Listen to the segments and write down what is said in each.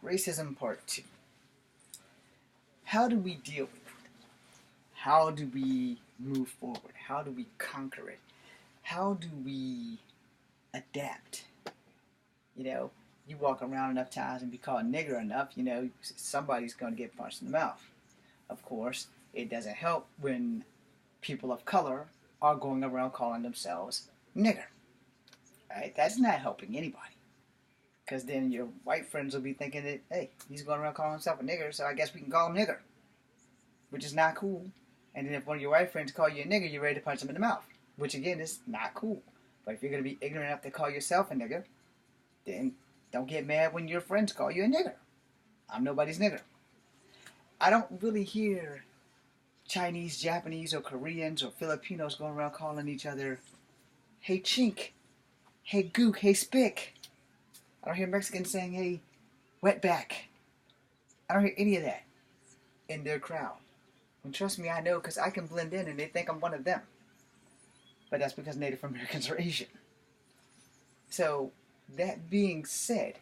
Racism Part 2. How do we deal with it? How do we move forward? How do we conquer it? How do we adapt? You know, you walk around enough times and be called nigger enough, somebody's going to get punched in the mouth. Of course, it doesn't help when people of color are going around calling themselves nigger. Right? That's not helping anybody. Because then your white friends will be thinking that, hey, he's going around calling himself a nigger, so I guess we can call him nigger. Which is not cool. And then if one of your white friends call you a nigger, you're ready to punch them in the mouth. Which again is not cool. But if you're going to be ignorant enough to call yourself a nigger, then don't get mad when your friends call you a nigger. I'm nobody's nigger. I don't really hear Chinese, Japanese, or Koreans, or Filipinos going around calling each other, hey chink, hey gook, hey spick. I don't hear Mexicans saying, hey, wetback. I don't hear any of that in their crowd. And trust me, I know, because I can blend in and they think I'm one of them. But that's because Native Americans are Asian. So, that being said,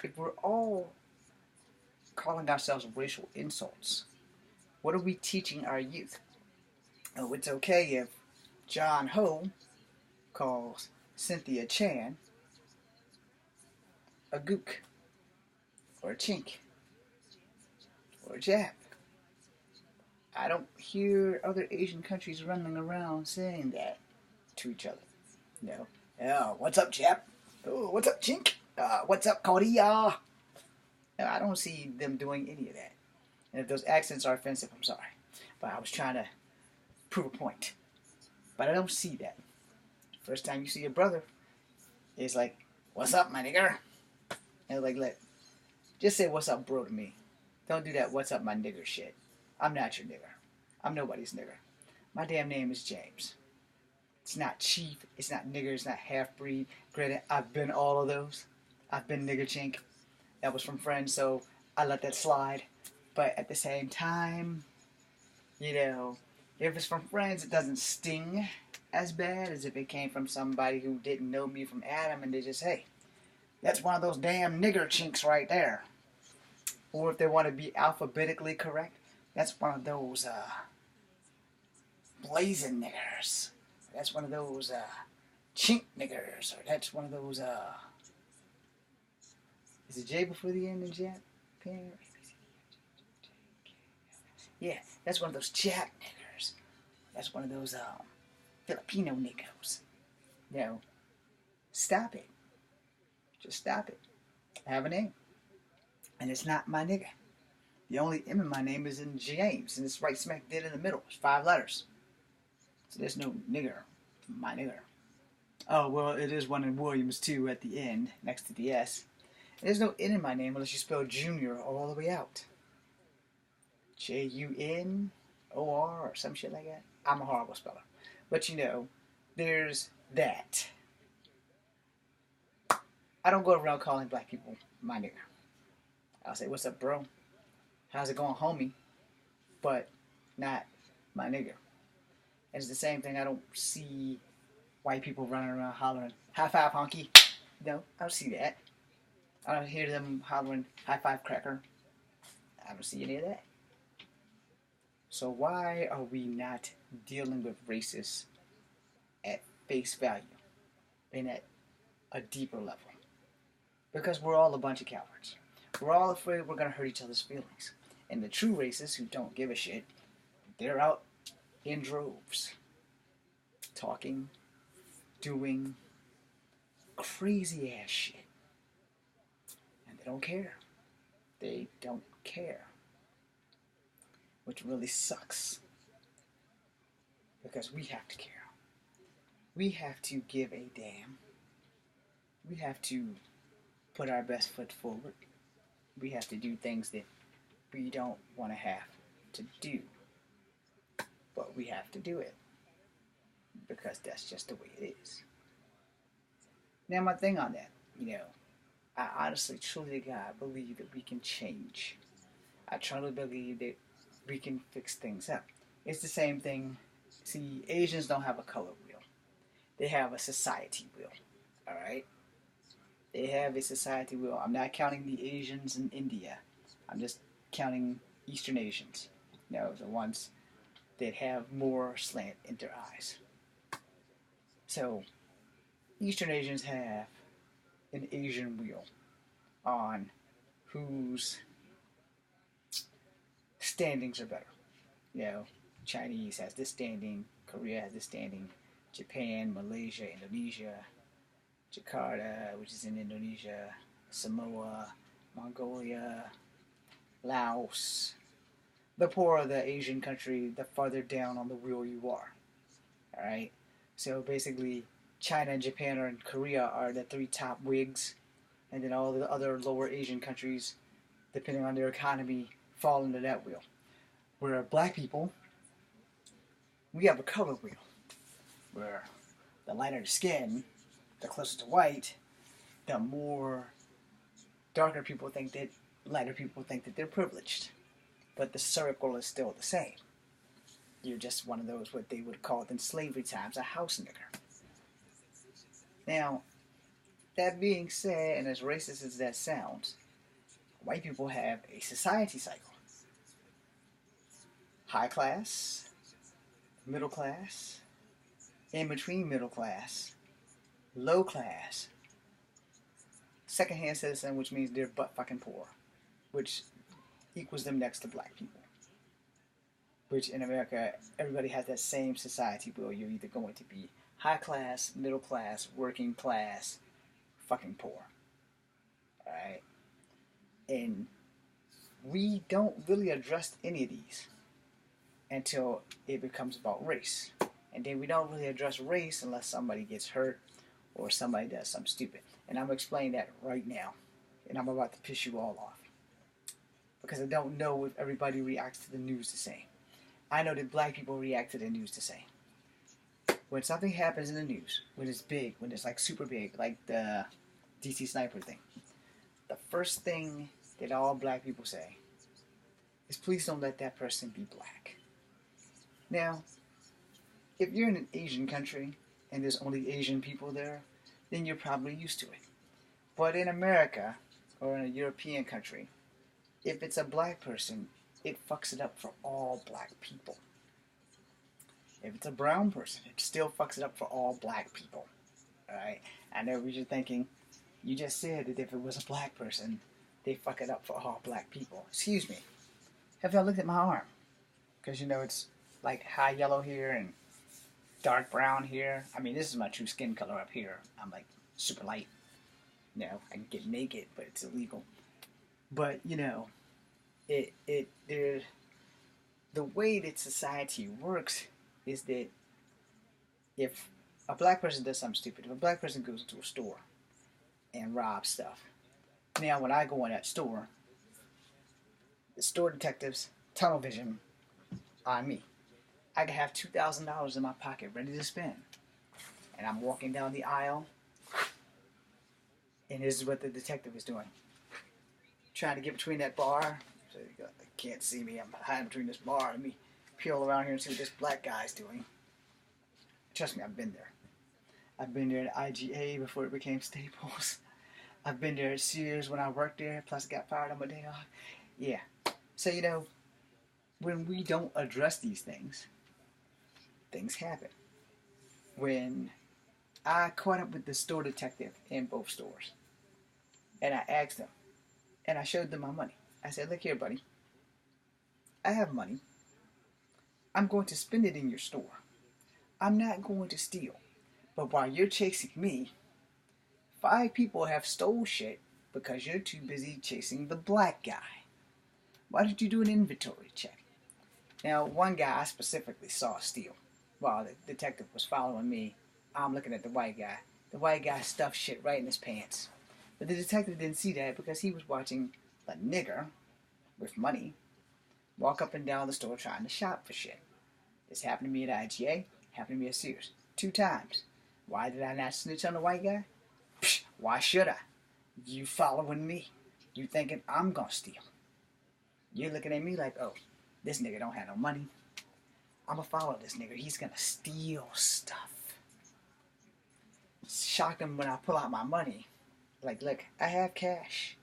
if we're all calling ourselves racial insults, what are we teaching our youth? Oh, it's okay if John Ho calls Cynthia Chan a gook, or a chink, or a jap. I don't hear other Asian countries running around saying that to each other. Oh, what's up, jap? Oh, what's up, chink? What's up, Korea? No, I don't see them doing any of that. And if those accents are offensive, I'm sorry. But I was trying to prove a point. But I don't see that. First time you see your brother, it's like, what's up, my nigger? And like, just say what's up, bro, to me. Don't do that what's up, my nigger shit. I'm not your nigger. I'm nobody's nigger. My damn name is James. It's not chief. It's not nigger. It's not half-breed. Granted, I've been all of those. I've been nigger chink. That was from friends, so I let that slide. But at the same time, if it's from friends, it doesn't sting as bad as if it came from somebody who didn't know me from Adam and they just, hey, that's one of those damn nigger chinks right there. Or if they want to be alphabetically correct, that's one of those blazing niggers. That's one of those chink niggers. Or that's one of those, is it J before the end in Japan? Yeah, that's one of those Jap niggers. That's one of those Filipino niggos. Stop it. Just stop it. I have a name. And it's not my nigger. The only M in my name is in James. And it's right smack dead in the middle. It's 5 letters. So there's no nigger. My nigger. Oh, well, it is one in Williams, too, at the end, next to the S. And there's no N in my name unless you spell junior all the way out. Junor or some shit like that. I'm a horrible speller. But there's that. I don't go around calling black people my nigger. I'll say, what's up, bro? How's it going, homie? But not my nigger. And it's the same thing. I don't see white people running around hollering, high five, honky. No, I don't see that. I don't hear them hollering, high five, cracker. I don't see any of that. So why are we not dealing with racists at face value and at a deeper level? Because we're all a bunch of cowards. We're all afraid we're going to hurt each other's feelings. And the true racists who don't give a shit, they're out in droves. Talking, doing crazy ass shit. And they don't care. They don't care. Which really sucks. Because we have to care. We have to give a damn. We have to put our best foot forward. We have to do things that we don't want to have to do. But we have to do it. Because that's just the way it is. Now my thing on that, I honestly, truly, God, believe that we can change. I truly believe that we can fix things up. It's the same thing. See, Asians don't have a color wheel. They have a society wheel. Alright? They have a society wheel. I'm not counting the Asians in India. I'm just counting Eastern Asians. You know, the ones that have more slant in their eyes. So, Eastern Asians have an Asian wheel on whose standings are better. You know, Chinese has this standing, Korea has this standing, Japan, Malaysia, Indonesia, Jakarta, which is in Indonesia, Samoa, Mongolia, Laos. The poorer the Asian country, the farther down on the wheel you are. Alright? So basically, China, Japan, and Korea are the three top wigs, and then all the other lower Asian countries, depending on their economy, fall into that wheel. Where black people, we have a color wheel, where the lighter the skin, the closer to white, the more darker people think that lighter people think that they're privileged. But the circle is still the same. You're just one of those, what they would call in slavery times, a house nigger. Now, that being said, and as racist as that sounds, white people have a society cycle. High class, middle class, in between middle class, low class, second-hand citizen, which means they're butt fucking poor, which equals them next to black people. Which in America, everybody has that same society where you're either going to be high class, middle class, working class, fucking poor. Alright? And we don't really address any of these until it becomes about race. And then we don't really address race unless somebody gets hurt or somebody does something stupid. And I'm going to explain that right now. And I'm about to piss you all off. Because I don't know if everybody reacts to the news the same. I know that black people react to the news the same. When something happens in the news, when it's big, when it's like super big, like the DC sniper thing, the first thing that all black people say is, please don't let that person be black. Now, if you're in an Asian country and there's only Asian people there, then you're probably used to it. But in America, or in a European country, if it's a black person, it fucks it up for all black people. If it's a brown person, it still fucks it up for all black people. Alright? I know what you're thinking. You just said that if it was a black person, they fuck it up for all black people. Excuse me. Have y'all looked at my arm? Because you know it's like high yellow here and dark brown here. I mean, this is my true skin color up here. I'm like super light. You know, I can get naked, but it's illegal. But, you know, the way that society works is that if a black person does something stupid, if a black person goes into a store and robs stuff, now when I go in that store, the store detectives, tunnel vision on me. I could have $2,000 in my pocket ready to spend. And I'm walking down the aisle, and this is what the detective is doing. Trying to get between that bar, so you can't see me, I'm hiding between this bar. Let me peel around here and see what this black guy's doing. Trust me, I've been there. I've been there at IGA before it became Staples. I've been there at Sears when I worked there, plus I got fired on my day off. Yeah. So, you know, when we don't address these things, things happen. When I caught up with the store detective in both stores, and I asked him, and I showed them my money. I said, look here, buddy. I have money. I'm going to spend it in your store. I'm not going to steal. But while you're chasing me, 5 people have stole shit because you're too busy chasing the black guy. Why don't you do an inventory check? Now, one guy I specifically saw steal. While the detective was following me, I'm looking at the white guy. The white guy stuffed shit right in his pants. But the detective didn't see that because he was watching a nigger with money walk up and down the store trying to shop for shit. This happened to me at IGA, happened to me at Sears. 2 times. Why did I not snitch on the white guy? Psh, why should I? You following me. You thinking I'm gonna steal. You're looking at me like, oh, this nigga don't have no money. I'm gonna follow this nigga. He's gonna steal stuff. Shock him when I pull out my money. Like, look, I have cash.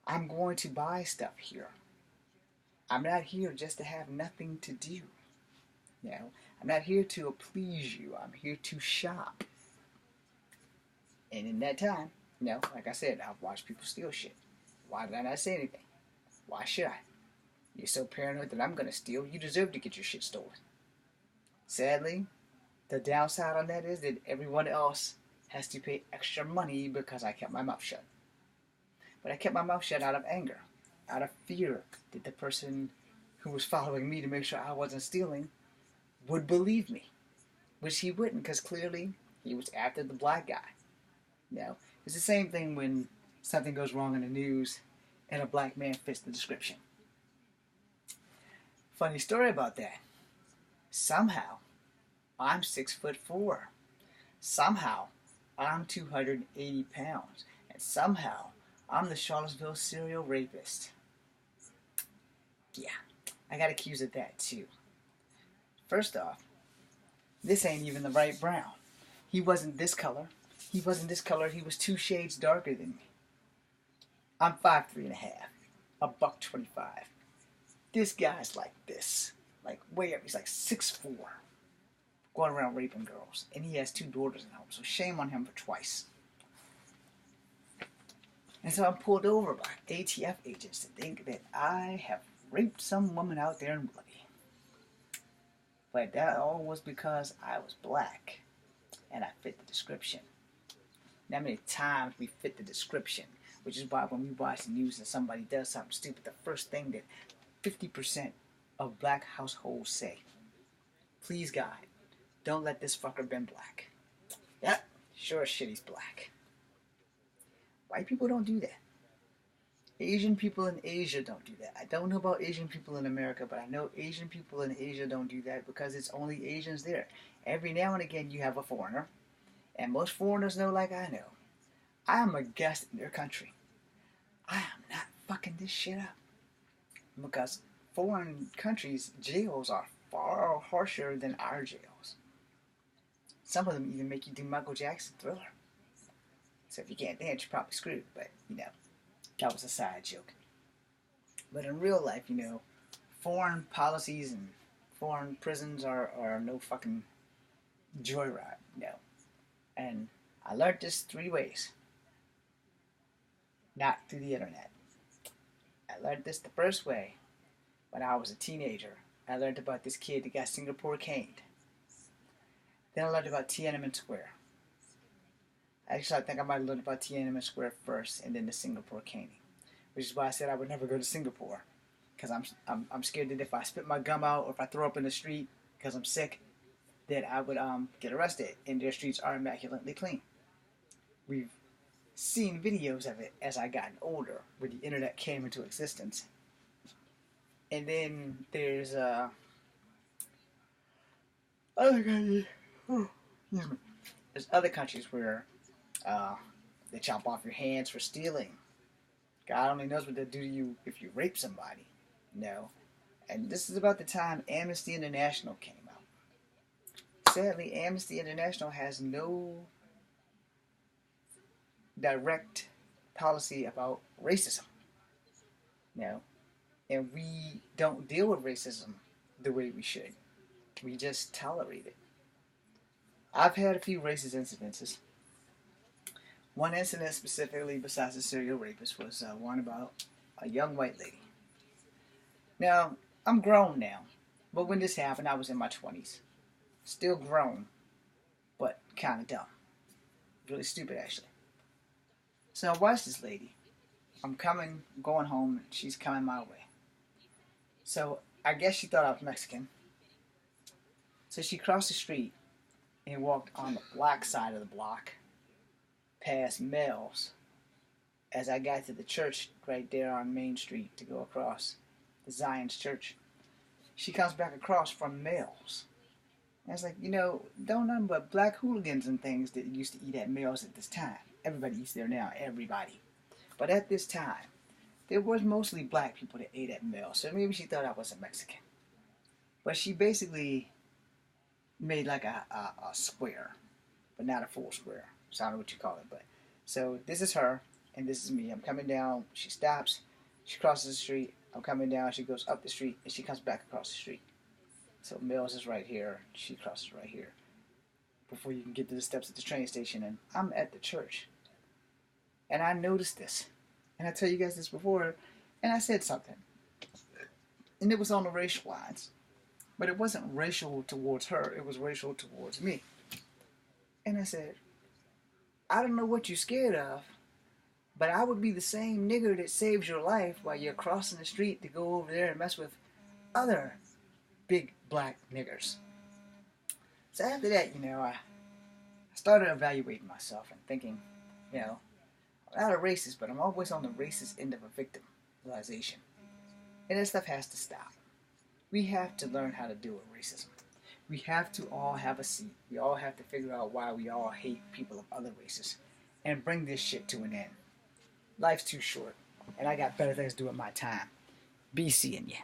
I'm going to buy stuff here. I'm not here just to have nothing to do. You know, I'm not here to please you. I'm here to shop. And in that time, like I said, I've watched people steal shit. Why did I not say anything? Why should I? You're so paranoid that I'm gonna steal. You deserve to get your shit stolen. Sadly, the downside on that is that everyone else has to pay extra money because I kept my mouth shut. But I kept my mouth shut out of anger, out of fear that the person who was following me to make sure I wasn't stealing would believe me, which he wouldn't, because clearly he was after the black guy. It's the same thing when something goes wrong in the news and a black man fits the description. Funny story about that. Somehow, I'm 6'4". Somehow, I'm 280 pounds. And somehow, I'm the Charlottesville serial rapist. Yeah, I got accused of that too. First off, this ain't even the right brown. He wasn't this color. He wasn't this color. He was 2 shades darker than me. I'm 5'3.5", $125. This guy's like this, like way up. He's like 6'4", going around raping girls, and he has 2 daughters at home. So shame on him for twice. And so I'm pulled over by ATF agents to think that I have raped some woman out there in Bloody. But that all was because I was black, and I fit the description. That many times we fit the description, which is why when we watch the news and somebody does something stupid, the first thing that 50% of black households say, please God, don't let this fucker been black. Yep, sure as shit he's black. White people don't do that. Asian people in Asia don't do that. I don't know about Asian people in America, but I know Asian people in Asia don't do that because it's only Asians there. Every now and again you have a foreigner, and most foreigners know like I know. I am a guest in their country. I am not fucking this shit up. Because foreign countries' jails are far harsher than our jails. Some of them even make you do Michael Jackson Thriller. So if you can't dance, you're probably screwed. But, that was a side joke. But in real life, foreign policies and foreign prisons are no fucking joyride, And I learned this 3 ways. Not through the internet. I learned this the first way when I was a teenager. I learned about this kid that got Singapore caned. Then I learned about Tiananmen Square. Actually, I think I might have learned about Tiananmen Square first and then the Singapore caning. Which is why I said I would never go to Singapore. Because I'm scared that if I spit my gum out or if I throw up in the street because I'm sick, that I would get arrested. And their streets are immaculately clean. We've seen videos of it as I gotten older, where the internet came into existence. And then there's other countries. There's other countries where they chop off your hands for stealing. God only knows what they'll do to you if you rape somebody. And this is about the time Amnesty International came out. Sadly, Amnesty International has no direct policy about racism. And we don't deal with racism the way we should. We just tolerate it. I've had a few racist incidences. One incident specifically, besides the serial rapist, was one about a young white lady. Now, I'm grown now, but when this happened, I was in my 20s. Still grown, but kind of dumb. Really stupid, actually. So I watched this lady. I'm going home, and she's coming my way. So I guess she thought I was Mexican. So she crossed the street and walked on the black side of the block, past Mel's, as I got to the church right there on Main Street to go across, the Zion's Church. She comes back across from Mel's. And I was like, don't nothing but black hooligans and things that used to eat at Mel's at this time. Everybody eats there now, everybody. But at this time, there was mostly black people that ate at Mel's, so maybe she thought I was a Mexican. But she basically made like a square, but not a full square. So I don't know what you call it, but So this is her, and this is me. I'm coming down. She stops. She crosses the street. I'm coming down. She goes up the street, and she comes back across the street. So Mills is right here. She crosses right here before you can get to the steps at the train station. And I'm at the church. And I noticed this. And I tell you guys this before, and I said something. And it was on the racial lines. But it wasn't racial towards her. It was racial towards me. And I said, I don't know what you're scared of, but I would be the same nigger that saves your life while you're crossing the street to go over there and mess with other big black niggers. So after that, I started evaluating myself and thinking, I'm not a racist, but I'm always on the racist end of a victimization. And that stuff has to stop. We have to learn how to deal with racism. We have to all have a seat. We all have to figure out why we all hate people of other races and bring this shit to an end. Life's too short, and I got better things to do with my time. Be seeing ya.